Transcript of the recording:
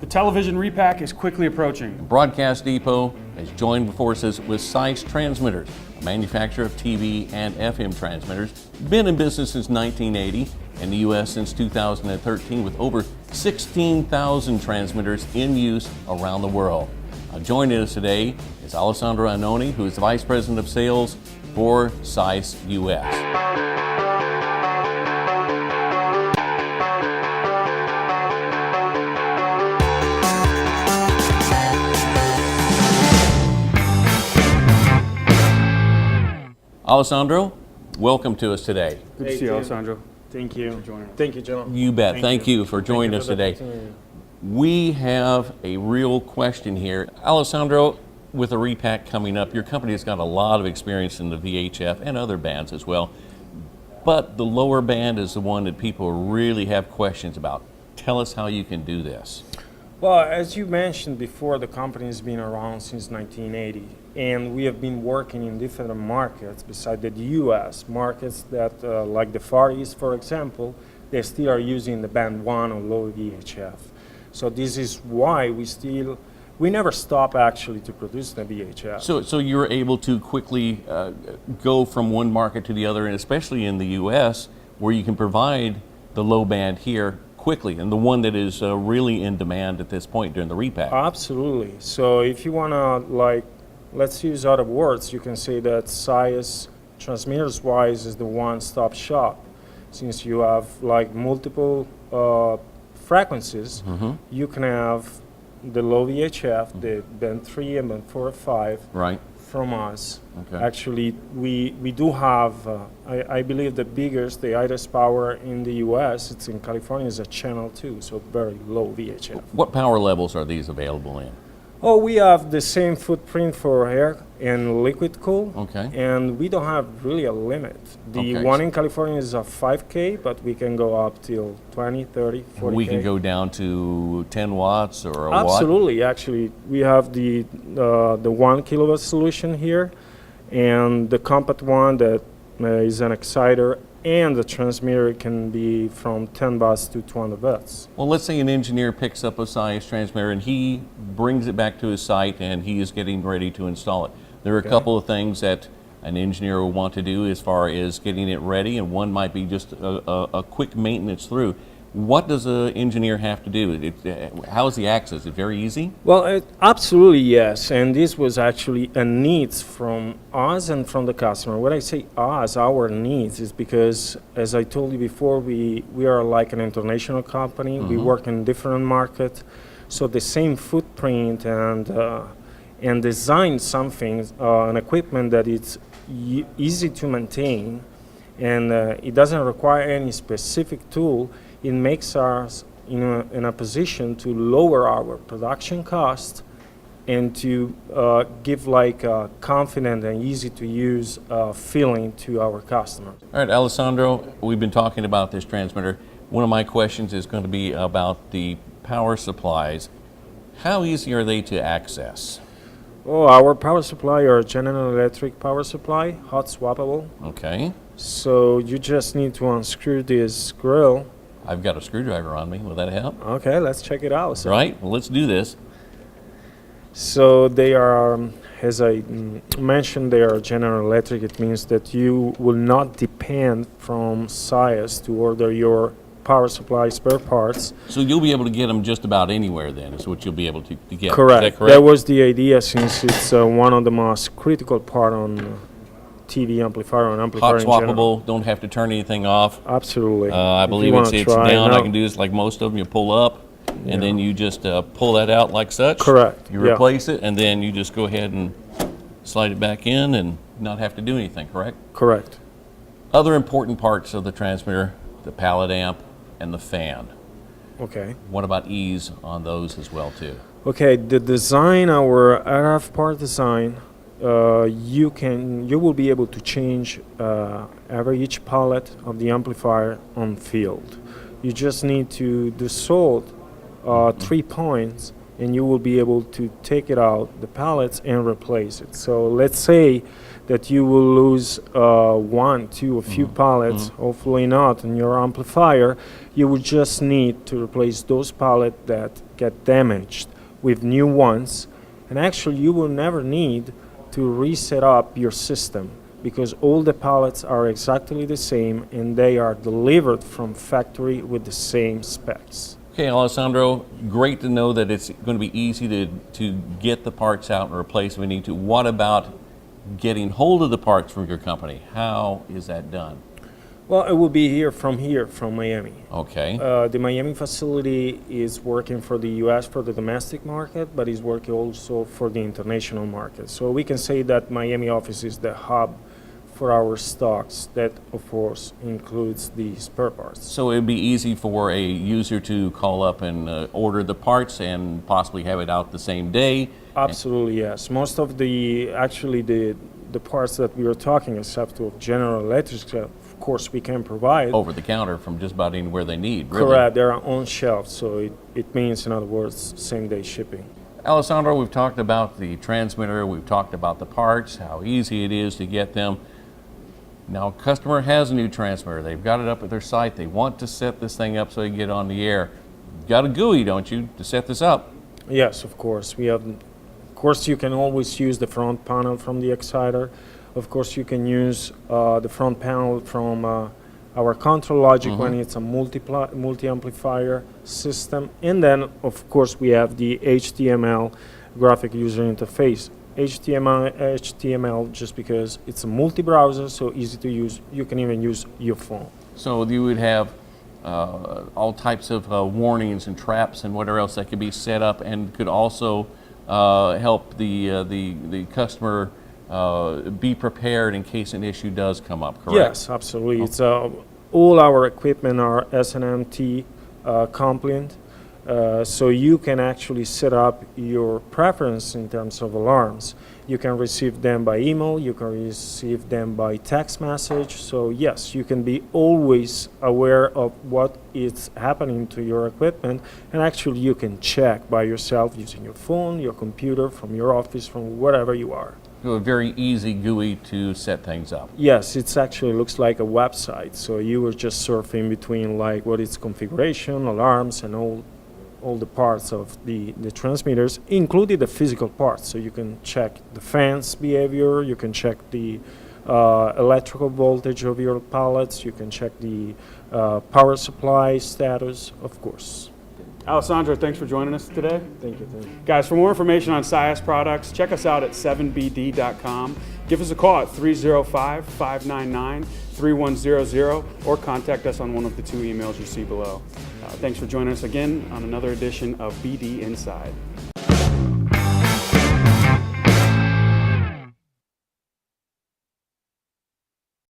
The television repack is quickly approaching. Broadcast Depot has joined forces with SYES Transmitters, a manufacturer of TV and FM transmitters. Been in business since 1980, in the U.S. since 2013, with over 16,000 transmitters in use around the world. Joining us today is Alessandro Annoni, who is the Vice President of Sales for SYES US. Alessandro, welcome to us today. Good to see you, Alessandro. Thank you. Thank you, gentlemen. You bet. Thank you for joining us today. We have a real question here. Alessandro, with the repack coming up, your company has got a lot of experience in the VHF and other bands as well, but the lower band is the one that people really have questions about. Tell us how you can do this. Well, as you mentioned before, the company has been around since 1980, and we have been working in different markets besides the U.S. markets that, like the Far East, for example, they still are using the band 1 or low VHF. So this is why we never stop actually to produce the VHF. So you're able to quickly go from one market to the other, and especially in the U.S., where you can provide the low band here quickly, and the one that is really in demand at this point during the repack. Absolutely. So if you want to, let's use other words, you can say that SYES Transmitters wise is the one-stop shop. Since you have multiple frequencies, you can have the low VHF, the band 3 and band 4 or 5 right. from us. Okay. Actually, we do have, I believe the biggest, the highest power in the US, it's in California, is a channel 2, so very low VHF. What power levels are these available in? Oh, we have the same footprint for air and liquid cool. Okay. And we don't have really a limit. The one in California is a 5K, but we can go up till 20, 30, 40K. We can go down to 10 watts or a watt? Absolutely. Actually, we have the 1 kilowatt solution here, and the compact one that is an exciter, and the transmitter can be from 10 watts to 200 watts. Well, let's say an engineer picks up a SYES transmitter and he brings it back to his site and he is getting ready to install it. There are a couple of things that an engineer will want to do as far as getting it ready, and one might be just a quick maintenance through. What does an engineer have to do? How is the access? Is it very easy? Well, absolutely yes, and this was actually a needs from us and from the customer. When I say us, our needs, is because, as I told you before, we are like an international company. We work in different markets, so the same footprint and design something, an equipment that it's easy to maintain, and it doesn't require any specific tool. It makes us in a position to lower our production cost and to give a confident and easy to use feeling to our customers. All right, Alessandro, we've been talking about this transmitter. One of my questions is going to be about the power supplies. How easy are they to access? Oh, our power supply are General Electric power supply, hot swappable. Okay. So you just need to unscrew this grill. I've got a screwdriver on me. Will that help? Okay, let's check it out. So. Right, well, let's do this. So they are, as I mentioned, they are General Electric. It means that you will not depend from SYES to order your power supply spare parts. So you'll be able to get them just about anywhere then, is what you'll be able to get. Correct. Is that correct? That was the idea, since it's one of the most critical part on TV amplifier and amplifier hot in general. swappable, don't have to turn anything off. Absolutely. I believe it's down. I can do this like most of them. You pull up, and then you just pull that out like such. Correct. You replace it, and then you just go ahead and slide it back in and not have to do anything, correct? Correct. Other important parts of the transmitter, the pallet amp and the fan. Okay. What about ease on those as well too? Okay, the design, our RF part design, you will be able to change each pallet of the amplifier on field. You just need to solder 3 points and you will be able to take it out, the pallets, and replace it. So let's say that you will lose 1, 2, a few pallets, hopefully not, in your amplifier. You would just need to replace those pallets that get damaged with new ones, and actually you will never need to reset up your system because all the pallets are exactly the same and they are delivered from factory with the same specs. Okay, Alessandro, great to know that it's going to be easy to get the parts out and replace if we need to. What about getting hold of the parts from your company? How is that done? Well, it will be from Miami. Okay. The Miami facility is working for the U.S. for the domestic market, but is working also for the international market. So we can say that Miami office is the hub for our stocks. That, of course, includes the spare parts. So it would be easy for a user to call up and order the parts and possibly have it out the same day? Absolutely, yes. Most of the parts that we are talking, except of General Electric, of course, we can provide. Over the counter from just about anywhere they need, really. Correct. They're on shelf, so it means, in other words, same-day shipping. Alessandro, we've talked about the transmitter, we've talked about the parts, how easy it is to get them. Now, a customer has a new transmitter. They've got it up at their site. They want to set this thing up so they can get on the air. You've got a GUI, don't you, to set this up? Yes, of course. Of course, you can always use the front panel from the exciter. Of course, you can use the front panel from our control logic when it's a multi-amplifier system. And then, of course, we have the HTML graphic user interface. HTML just because it's a multi-browser, so easy to use. You can even use your phone. So you would have all types of warnings and traps and whatever else that could be set up, and could also help the customer be prepared in case an issue does come up, correct? Yes, absolutely. It's all our equipment are SNMT compliant, so you can actually set up your preference in terms of alarms. You can receive them by email, you can receive them by text message. So yes, you can be always aware of what is happening to your equipment, and actually you can check by yourself using your phone, your computer, from your office, from wherever you are. So a very easy GUI to set things up. Yes, it actually looks like a website. So you were just surfing between like what is configuration, alarms, and all the parts of the transmitters, including the physical parts. So you can check the fans behavior, you can check the electrical voltage of your pallets, you can check the power supply status, of course. Alessandro, thanks for joining us today. Thank you. Guys, for more information on SYES products, check us out at 7bd.com. Give us a call at 305-599-3100 or contact us on one of the 2 emails you see below. Thanks for joining us again on another edition of BD Inside.